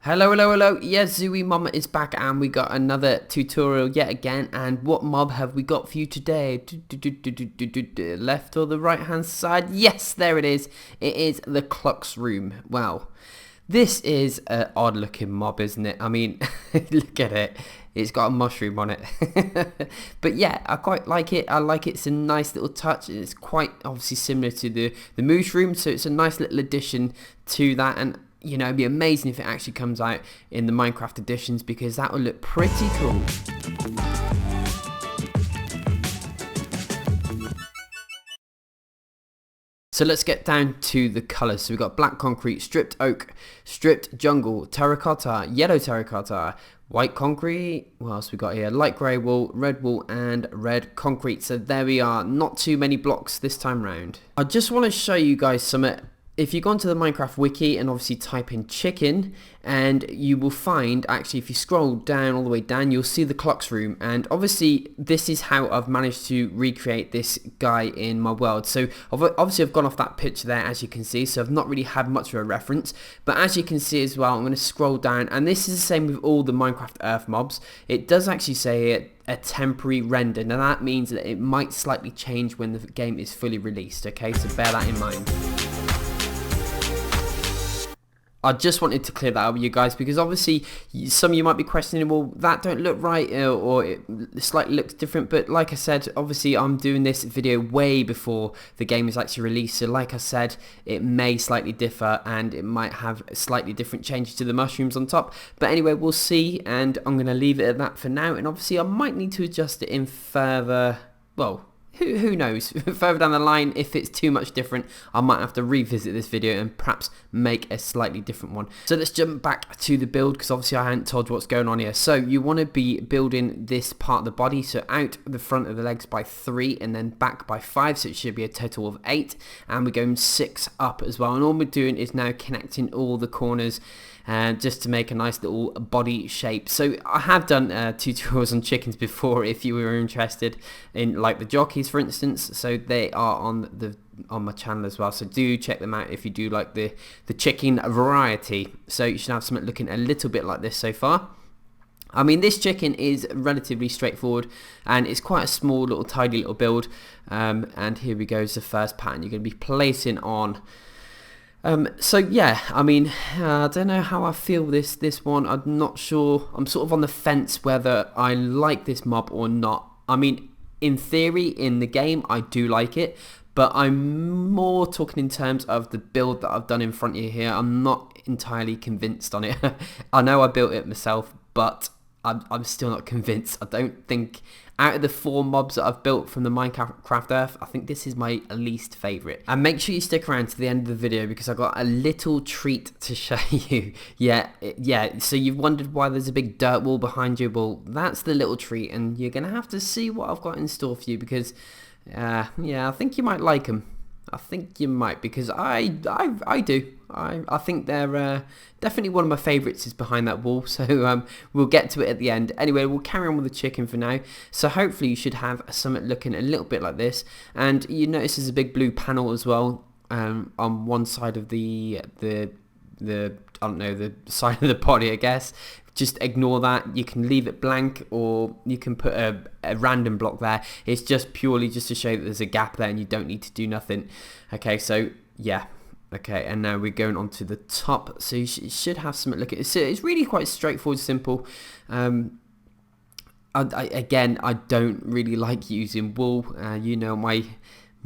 Hello, hello, hello. Yes, zu-wii-mama is back and we got another tutorial yet again. And what mob have we got for you today? Left or the right hand side? Yes, there it is. It is the Cluckshroom. Wow. This is an odd looking mob, isn't it? I mean, look at it. It's got a mushroom on it. But yeah, I quite like it. I like it's a nice little touch. It's quite obviously similar to the mushroom. So it's a nice little addition to that. And you know, it'd be amazing if it actually comes out in the Minecraft editions because that would look pretty cool. So let's get down to the colours. So we've got black concrete, stripped oak, stripped jungle, terracotta, yellow terracotta, white concrete, what else we got here? Light grey wool, and red concrete. So there we are, not too many blocks this time round. I just want to show you guys something. If you go onto the Minecraft wiki and obviously type in chicken, and you will find, actually if you scroll down all the way down, you'll see the Cluckshroom, and obviously this is how I've managed to recreate this guy in my world. So obviously I've gone off that picture there, as you can see, so I've not really had much of a reference, but as you can see as well, I'm going to scroll down, and this is the same with all the Minecraft Earth mobs. It does actually say a temporary render. Now that means that it might slightly change when the game is fully released, okay, so bear that in mind. I just wanted to clear that up with you guys because obviously some of you might be questioning, well, that don't look right or it slightly looks different, but like I said, obviously I'm doing this video way before the game is actually released, so like I said, it may slightly differ and it might have slightly different changes to the mushrooms on top, but anyway, we'll see, and I'm going to leave it at that for now, and obviously I might need to adjust it in further, well, who knows, further down the line, if it's too much different, I might have to revisit this video and perhaps make a slightly different one. So let's jump back to the build, because obviously I hadn't told you what's going on here. So you want to be building this part of the body, so out the front of the legs by 3 and then back by 5, so it should be a total of 8, and we're going 6 up as well, and all we're doing is now connecting all the corners just to make a nice little body shape. So I have done tutorials on chickens before if you were interested in, like the jockeys for instance, so they are on my channel as well, so do check them out if you do like the chicken variety. So you should have something looking a little bit like this so far. I mean, this chicken is relatively straightforward and it's quite a small little tidy little build, and here we go, is the first pattern you're going to be placing on. So yeah, I mean, I don't know how I feel this one. I'm not sure. I'm sort of on the fence whether I like this mob or not. I mean, in theory, in the game, I do like it, but I'm more talking in terms of the build that I've done in front of you here. I'm not entirely convinced on it. I know I built it myself, but I'm still not convinced. I don't think, out of the 4 mobs that I've built from the Minecraft Earth, I think this is my least favourite. And make sure you stick around to the end of the video because I've got a little treat to show you. Yeah, so you've wondered why there's a big dirt wall behind you. Well, that's the little treat, and you're going to have to see what I've got in store for you because, yeah, I think you might like them. I think you might, because I do. I think they're definitely one of my favourites is behind that wall, so we'll get to it at the end. Anyway, we'll carry on with the chicken for now. So hopefully you should have something looking a little bit like this, and you notice there's a big blue panel as well on one side of the I don't know, the side of the body, I guess. Just ignore that. You can leave it blank or you can put a random block there. It's just purely just to show that there's a gap there and you don't need to do nothing. Okay, so yeah. Okay, and now we're going on to the top. So you should have something look at it. So it's really quite straightforward, simple. Again, I don't really like using wool. You know, my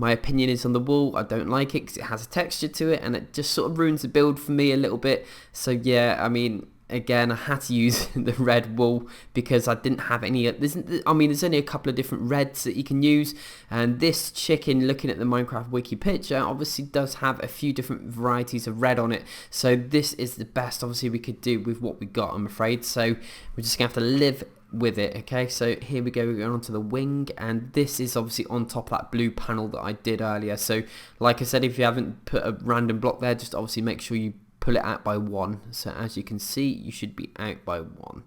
opinion is on the wool. I don't like it because it has a texture to it and it just sort of ruins the build for me a little bit. So yeah, I mean, again, I had to use the red wool because I didn't have any. There's only a couple of different reds that you can use, and this chicken, looking at the Minecraft wiki picture, obviously does have a few different varieties of red on it. So this is the best, obviously, we could do with what we got, I'm afraid. So we're just gonna have to live with it. Okay, so here we go, we're going on to the wing, and this is obviously on top of that blue panel that I did earlier. So like I said, if you haven't put a random block there, just obviously make sure you pull it out by 1. So as you can see, you should be out by 1.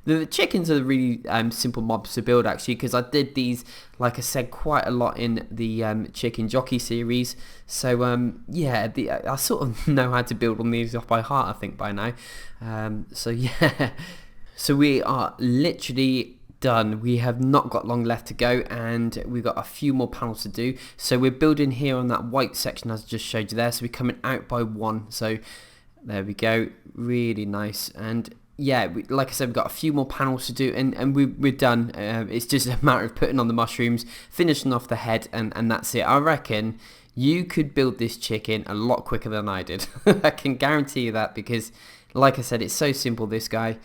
The chickens are really simple mobs to build actually, because I did these, like I said, quite a lot in the chicken jockey series. So yeah, I sort of know how to build on these off by heart, I think, by now. So yeah, so we are literally done. We have not got long left to go, and we've got a few more panels to do. So we're building here on that white section as I just showed you there. So we're coming out by one. So there we go, really nice. And yeah, like I said, we've got a few more panels to do, and we're done. It's just a matter of putting on the mushrooms, finishing off the head, and that's it. I reckon you could build this chicken a lot quicker than I did. I can guarantee you that, because like I said, it's so simple, this guy.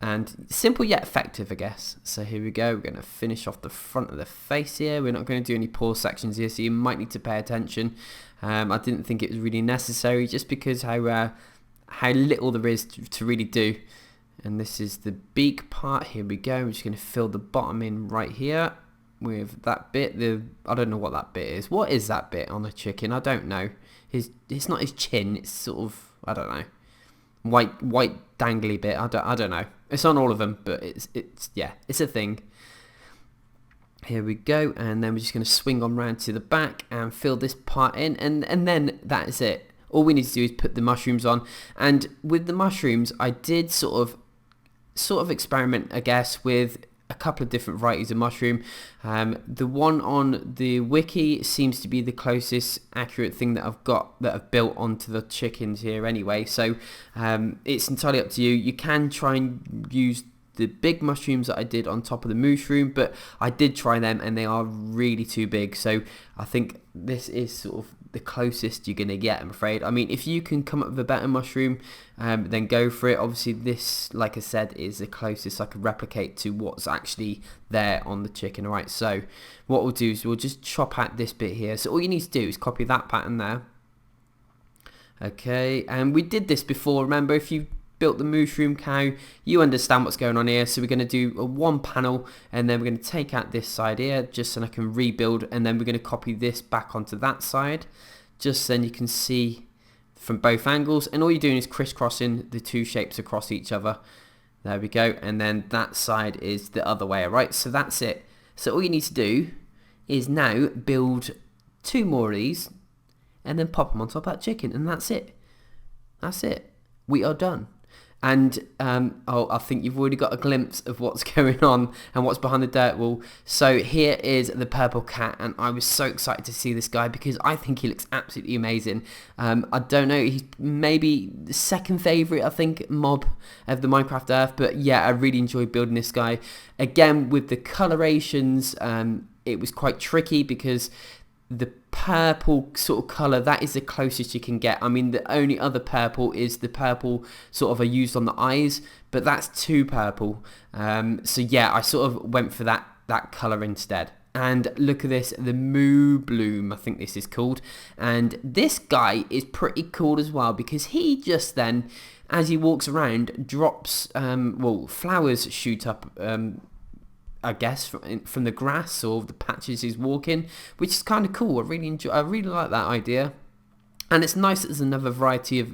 And simple yet effective, I guess. So here we go. We're going to finish off the front of the face here. We're not going to do any paw sections here, so you might need to pay attention. I didn't think it was really necessary, just because how little there is to really do. And this is the beak part. Here we go. I'm just going to fill the bottom in right here with that bit. I don't know what that bit is. What is that bit on a chicken? I don't know. It's not his chin. It's sort of, I don't know, white dangly bit. I don't know. It's on all of them, but it's yeah, it's a thing. Here we go, and then we're just going to swing on round to the back and fill this part in, and then that is it. All we need to do is put the mushrooms on. And with the mushrooms, I did sort of experiment, I guess, with a couple of different varieties of mushroom. The one on the wiki seems to be the closest accurate thing that I've built onto the chickens here anyway. So it's entirely up to you. You can try and use the big mushrooms that I did on top of the mushroom, but I did try them and they are really too big. So I think this is sort of the closest you're gonna get, I'm afraid. I mean, if you can come up with a better mushroom, then go for it. Obviously this, like I said, is the closest I could replicate to what's actually there on the chicken. Alright, so what we'll do is we'll just chop out this bit here. So all you need to do is copy that pattern there. Okay, and we did this before, remember? If you built the mushroom cow, you understand what's going on here. So we're going to do a one panel, and then we're going to take out this side here just so I can rebuild, and then we're going to copy this back onto that side, just then you can see from both angles. And all you're doing is crisscrossing the two shapes across each other. There we go. And then that side is the other way. Alright, so that's it. So all you need to do is now build two more of these and then pop them on top of that chicken, and that's it. That's it. We are done. And I think you've already got a glimpse of what's going on and what's behind the dirt wall. So here is the purple cat, and I was so excited to see this guy because I think he looks absolutely amazing. I don't know, he's maybe the second favourite, I think, mob of the Minecraft Earth, but yeah, I really enjoyed building this guy. Again, with the colorations, it was quite tricky because the purple sort of colour, that is the closest you can get. I mean, the only other purple is the purple sort of I used on the eyes, but that's too purple. So yeah, I sort of went for that colour instead. And look at this, the Moo Bloom, I think this is called. And this guy is pretty cool as well, because he just then, as he walks around, drops, well, flowers shoot up, I guess from the grass or the patches he's walking, which is kind of cool. I really like that idea, and it's nice that there's another variety of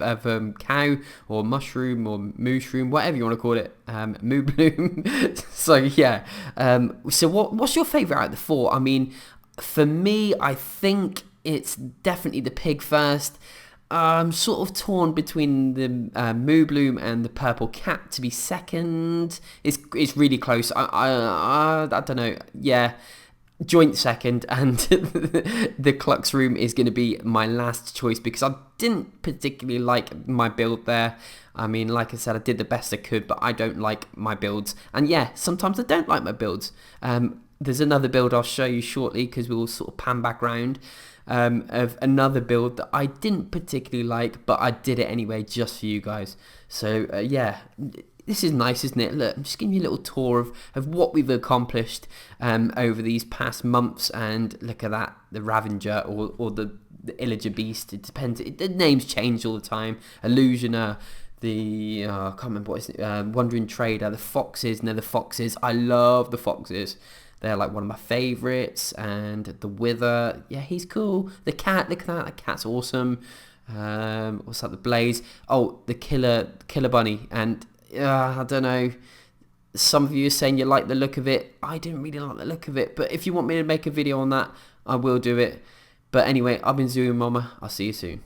cow or mushroom or mushroom, whatever you want to call it, moo bloom. So yeah, so what's your favourite out of the four? I mean, for me, I think it's definitely the pig first. I'm sort of torn between the Moo Bloom and the purple cat to be second. It's really close. I don't know. Yeah, joint second, and the Cluckshroom is going to be my last choice because I didn't particularly like my build there. I mean, like I said, I did the best I could, but I don't like my builds. And yeah, sometimes I don't like my builds. There's another build I'll show you shortly because we'll sort of pan back round. Of another build that I didn't particularly like, but I did it anyway just for you guys. So yeah, this is nice, isn't it? Look, I'm just giving you a little tour of what we've accomplished over these past months. And look at that, the Ravenger or the Illager Beast, it depends, the names change all the time. Illusioner, the I can't remember what it's Wandering Trader, the Foxes, no, the Foxes, I love the Foxes. They're like one of my favourites. And the Wither, yeah, he's cool. The cat, look at that, cat's awesome. What's that, the Blaze? Oh, the Killer Bunny. And I don't know. Some of you are saying you like the look of it. I didn't really like the look of it, but if you want me to make a video on that, I will do it. But anyway, I've been zu-wii-mama. I'll see you soon.